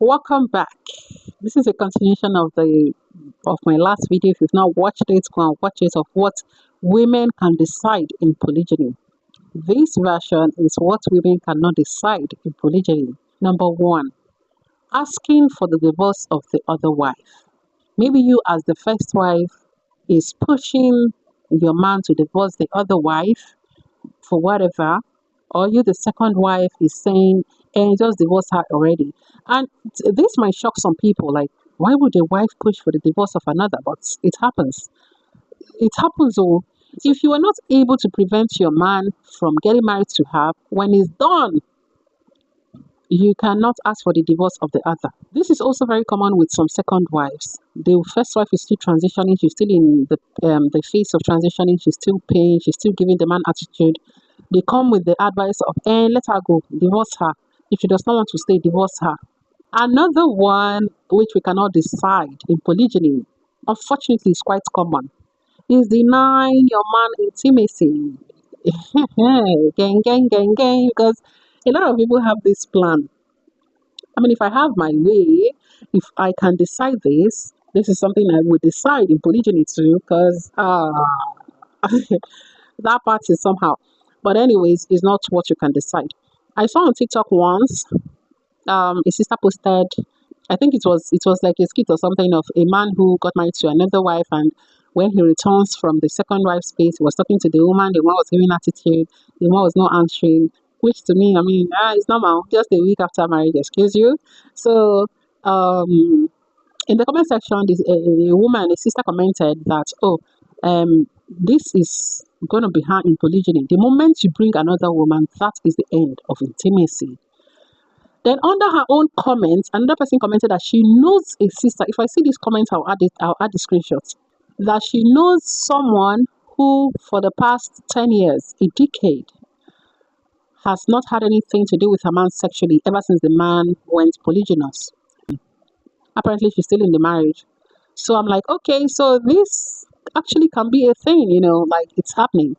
Welcome back. This is a continuation of my last video. If you've not watched it, go and watch it, of what women can decide in polygyny. This version is what women cannot decide in polygyny. Number one, asking for the divorce of the other wife. Maybe you, as the first wife, is pushing your man to divorce the other wife for whatever, or you, the second wife, is saying, and just divorce her already. And this might shock some people, like, why would a wife push for the divorce of another? But it happens. It happens. Oh, if you are not able to prevent your man from getting married to her, when it's done, you cannot ask for the divorce of the other. This is also very common with some second wives. The first wife is still transitioning, she's still in the phase of transitioning, she's still paying, she's still giving the man attitude. They come with the advice of, let her go, divorce her. If she does not want to stay, divorce her. Another one which we cannot decide in polygyny, unfortunately, is quite common, is denying your man intimacy. Gang, gang, gang, gang, because a lot of people have this plan. I mean, if I have my way, if I can decide this is something I would decide in polygyny too, because that part is somehow. But anyways, it's not what you can decide. I saw on TikTok once, a sister posted, I think it was like a skit or something of a man who got married to another wife, and when he returns from the second wife's place, he was talking to the woman was giving attitude, the woman was not answering, which to me, I mean, it's normal, just a week after marriage, excuse you. So in the comment section, a sister commented that, this is going to be hard in polygyny. The moment you bring another woman, that is the end of intimacy. Then under her own comments, another person commented that she knows a sister. If I see these comments, I'll add the screenshots. That she knows someone who, for the past 10 years, a decade, has not had anything to do with her man sexually ever since the man went polygynous. Apparently, she's still in the marriage. So I'm like, okay, so this actually can be a thing, like it's happening.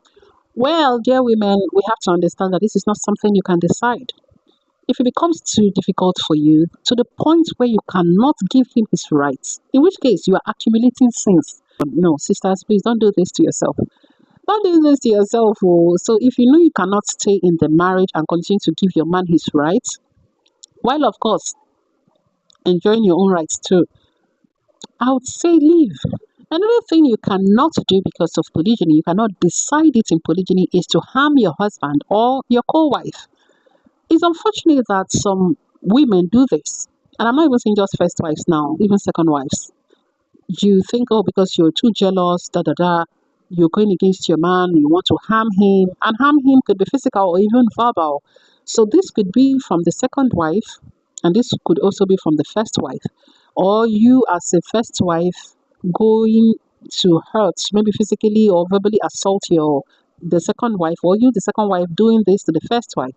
Well, dear women, we have to understand that this is not something you can decide. If it becomes too difficult for you, to the point where you cannot give him his rights, in which case you are accumulating sins. No, sisters, please don't do this to yourself. Don't do this to yourself. Oh. So if you know you cannot stay in the marriage and continue to give your man his rights, while of course enjoying your own rights too, I would say leave. Another thing you cannot do because of polygyny, you cannot decide it in polygyny, is to harm your husband or your co-wife. It's unfortunate that some women do this. And I'm not even saying just first wives now, even second wives. You think, oh, because you're too jealous, you're going against your man, you want to harm him. And harm him could be physical or even verbal. So this could be from the second wife, and this could also be from the first wife. Or you as a first wife going to hurt, maybe physically or verbally assault the second wife, or you, the second wife, doing this to the first wife.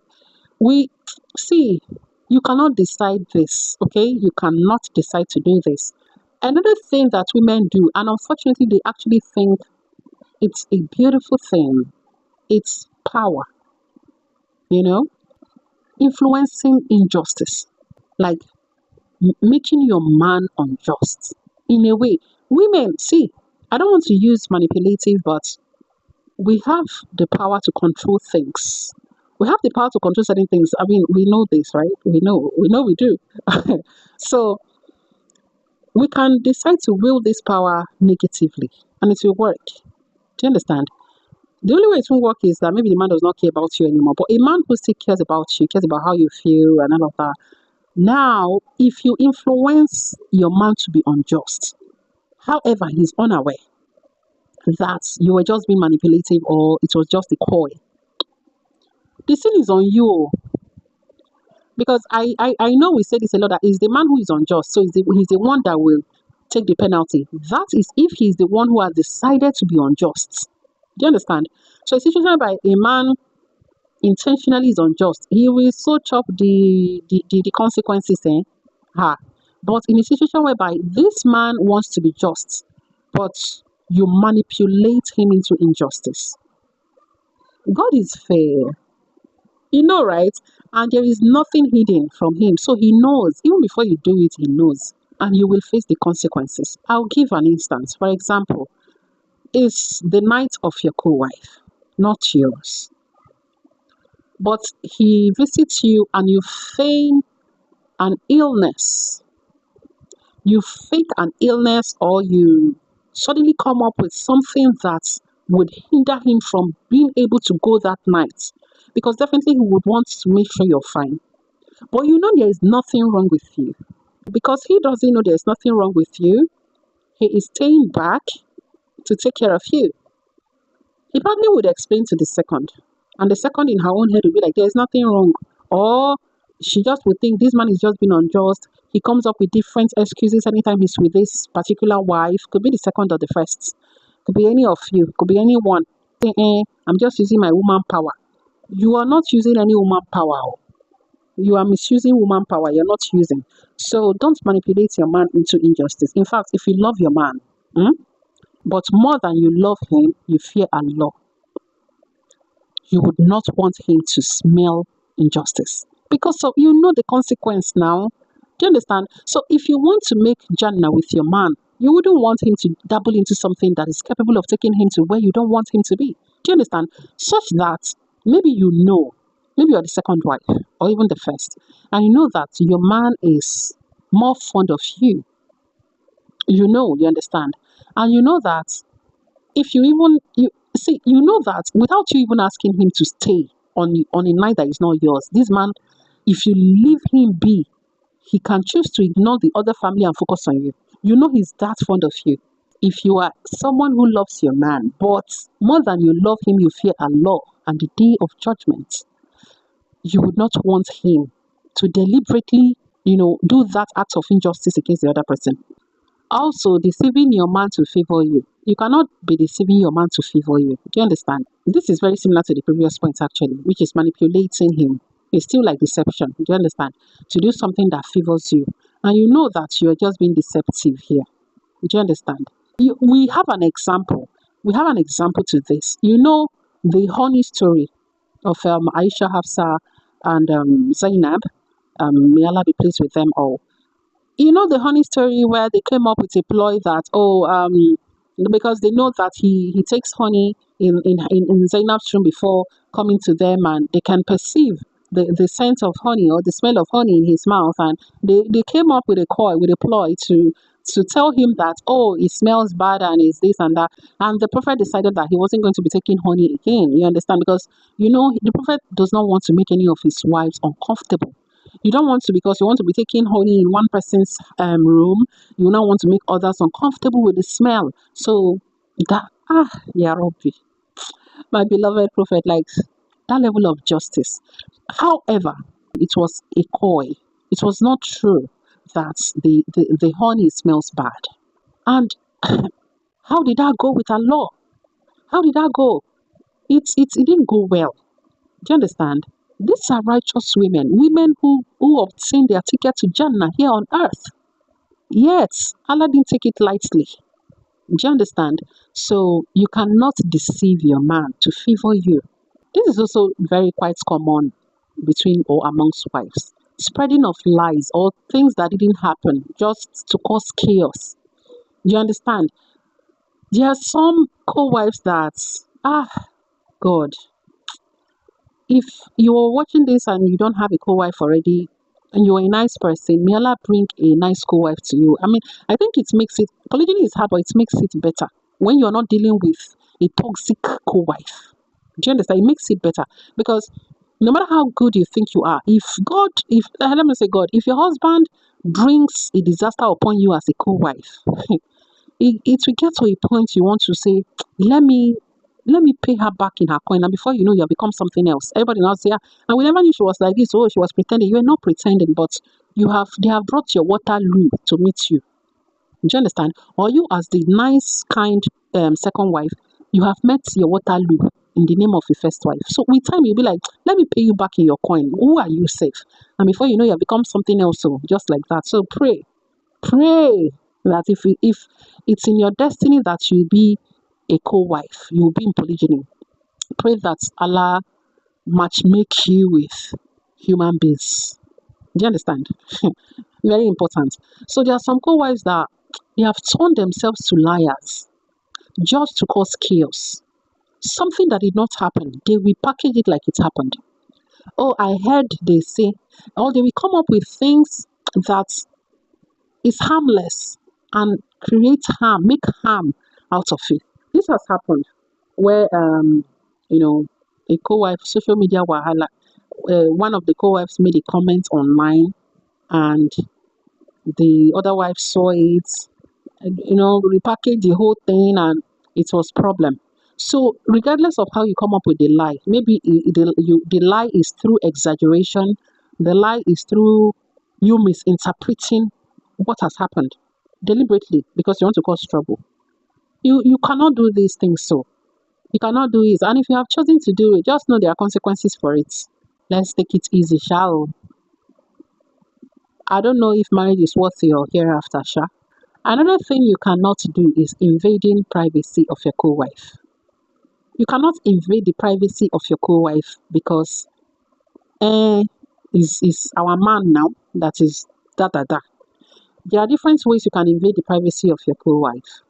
You cannot decide this, okay? You cannot decide to do this. Another thing that women do, and unfortunately they actually think it's a beautiful thing, it's power, influencing injustice, like making your man unjust. In a way, women, I don't want to use manipulative, but we have the power to control things. We have the power to control certain things. I mean, we know this, right? We know we do. So we can decide to wield this power negatively, and it will work. Do you understand? The only way it won't work is that maybe the man does not care about you anymore. But a man who still cares about you, cares about how you feel and all of that. Now, if you influence your man to be unjust, however, he's unaware that you were just being manipulative or it was just a coy, the sin is on you. Because I know we say this a lot, that is the man who is unjust, so he's the one that will take the penalty. That is if he's the one who has decided to be unjust. Do you understand? So a situation by a man intentionally is unjust, he will so chop the consequences. But in a situation whereby this man wants to be just, but you manipulate him into injustice. God is fair. You know, right? And there is nothing hidden from him. So he knows, even before you do it, he knows. And you will face the consequences. I'll give an instance. For example, it's the night of your co wife, not yours. But he visits you and you feign an illness. You fake an illness, or you suddenly come up with something that would hinder him from being able to go that night. Because definitely he would want to make sure you're fine. But you know there is nothing wrong with you. Because he doesn't know there's nothing wrong with you, he is staying back to take care of you. He probably would explain to the second. And the second in her own head would be like, there's nothing wrong. Or she just would think this man is just being unjust. He comes up with different excuses anytime he's with this particular wife. Could be the second or the first. Could be any of you. Could be anyone. I'm just using my woman power. You are not using any woman power. You are misusing woman power. You're not using. So don't manipulate your man into injustice. In fact, if you love your man, but more than you love him, you fear Allah, you would not want him to smell injustice. Because so you know the consequence now. Do you understand? So if you want to make Jannah with your man, you wouldn't want him to dabble into something that is capable of taking him to where you don't want him to be. Do you understand? Such that maybe you know, maybe you're the second wife or even the first, and you know that your man is more fond of you. You know, you understand? And you know that if you even you see, you know that without you even asking him to stay on a night that is not yours, this man, if you leave him be, he can choose to ignore the other family and focus on you. You know he's that fond of you. If you are someone who loves your man, but more than you love him, you fear Allah and the day of judgment, you would not want him to deliberately, do that act of injustice against the other person. Also, deceiving your man to favor you. You cannot be deceiving your man to favor you. Do you understand? This is very similar to the previous point, actually, which is manipulating him. It's still like deception. Do you understand? To do something that favors you. And you know that you're just being deceptive here. Do you understand? We have an example. We have an example to this. You know the honey story of Aisha, Hafsa, and Zainab. May Allah be pleased with them all. You know the honey story where they came up with a ploy that because they know that he takes honey in Zainab's room before coming to them, and they can perceive the scent of honey or the smell of honey in his mouth, and they came up with a ploy to tell him that, oh, it smells bad and it's this and that. And the prophet decided that he wasn't going to be taking honey again. You understand? Because the prophet does not want to make any of his wives uncomfortable. You don't want to, because you want to be taking honey in one person's room. You don't want to make others uncomfortable with the smell. So that, yeah, Rabbi, my beloved prophet likes that level of justice. However, it was a coy. It was not true that the honey smells bad. And how did that go with Allah? How did that go? It didn't go well. Do you understand? These are righteous women who obtained their ticket to Jannah here on earth. Yet, Allah didn't take it lightly. Do you understand? So, you cannot deceive your man to favor you. This is also very quite common between or amongst wives. Spreading of lies or things that didn't happen just to cause chaos. Do you understand? There are some co-wives that, God, if you are watching this and you don't have a co-wife already and you're a nice person, may Allah bring a nice co-wife to you. I mean, I think it makes it, polygyny is hard, but it makes it better when you're not dealing with a toxic co-wife. Do you understand? It makes it better because no matter how good you think you are, let me say God, if your husband brings a disaster upon you as a co-wife, it will get to a point you want to say, let me pay her back in her coin. And before you know, you have become something else. Everybody now say, and we never knew she was like this. Oh, she was pretending. You are not pretending, but they have brought your Waterloo to meet you. Do you understand? Or you, as the nice, kind second wife, you have met your Waterloo in the name of your first wife. So with time, you'll be like, let me pay you back in your coin. Who are you safe? And before you know, you have become something else. So just like that. So pray that if it's in your destiny that you'll be a co-wife, you will be in polygyny. Pray that Allah match make you with human beings. Do you understand? Very important. So there are some co-wives that they have turned themselves to liars just to cause chaos. Something that did not happen, they will package it like it happened. Oh, I heard they say, or they will come up with things that is harmless and create harm, make harm out of it. This has happened where you know, a co-wife, social media wahala, one of the co-wives made a comment online and the other wife saw it, and, repackaged the whole thing and it was problem. So regardless of how you come up with the lie, maybe the lie is through exaggeration, the lie is through you misinterpreting what has happened deliberately because you want to cause trouble. You cannot do these things so. You cannot do it. And if you have chosen to do it, just know there are consequences for it. Let's take it easy, shall we? I don't know if marriage is worth your hereafter, Sha. Another thing you cannot do is invading privacy of your co-wife. You cannot invade the privacy of your co-wife because is our man now. That is da da da. There are different ways you can invade the privacy of your co-wife.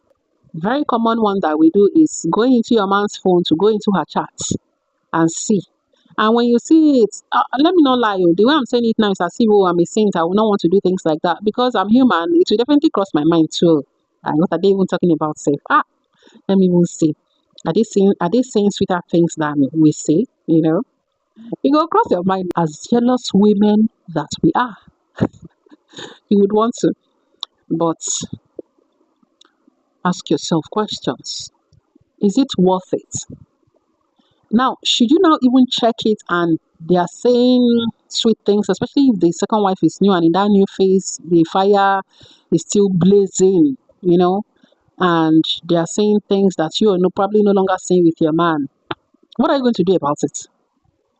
Very common one that we do is going into your man's phone to go into her chats and see. And when you see it, let me not lie, the way I'm saying it now is as if, oh, I'm a saint. I will not want to do things like that because I'm human. It will definitely cross my mind too. What are they even talking about? Safe? Let me even see. Are they saying sweeter things than we say? It will cross your mind as jealous women that we are. You would want to, but ask yourself questions. Is it worth it? Now, should you now even check it and they are saying sweet things, especially if the second wife is new and in that new phase, the fire is still blazing, and they are saying things that you are probably no longer saying with your man. What are you going to do about it?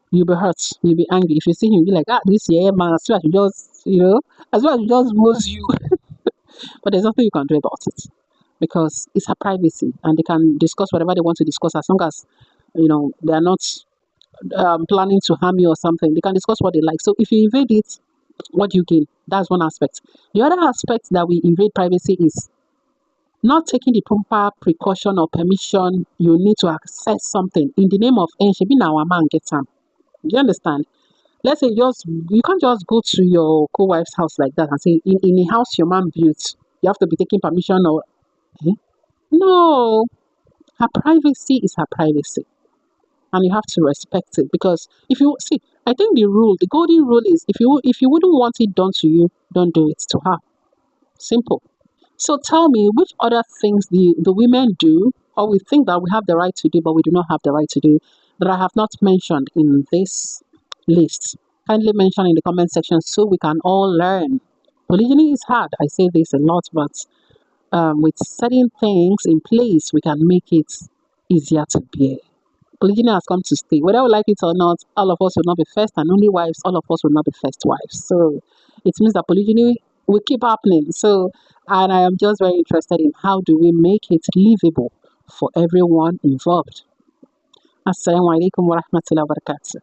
You'll be hurt. You'll be angry. If you see him, you'll be like, this yeah, man, as well as you just, as well as you just blows you. But there's nothing you can do about it because it's her privacy and they can discuss whatever they want to discuss as long as, they are not planning to harm you or something. They can discuss what they like. So if you invade it, what do you gain? That's one aspect. The other aspect that we invade privacy is not taking the proper precaution or permission you need to access something in the name of being our man gets him. Do you understand? Let's say you can't just go to your co-wife's house like that and say in a house your man built, you have to be taking permission or no. Her privacy is her privacy. And you have to respect it because if you see, I think the golden rule is if you wouldn't want it done to you, don't do it to her. Simple. So tell me, which other things the women do, or we think that we have the right to do, but we do not have the right to do, that I have not mentioned in this list? Kindly mention in the comment section so we can all learn. Polygyny is hard. I say this a lot, but with certain things in place, we can make it easier to bear. Polygyny has come to stay. Whether we like it or not, all of us will not be first and only wives. All of us will not be first wives. So it means that polygyny will keep happening. So, and I am just very interested in how do we make it livable for everyone involved. Assalamu alaikum wa rahmatullahi wa barakatuh.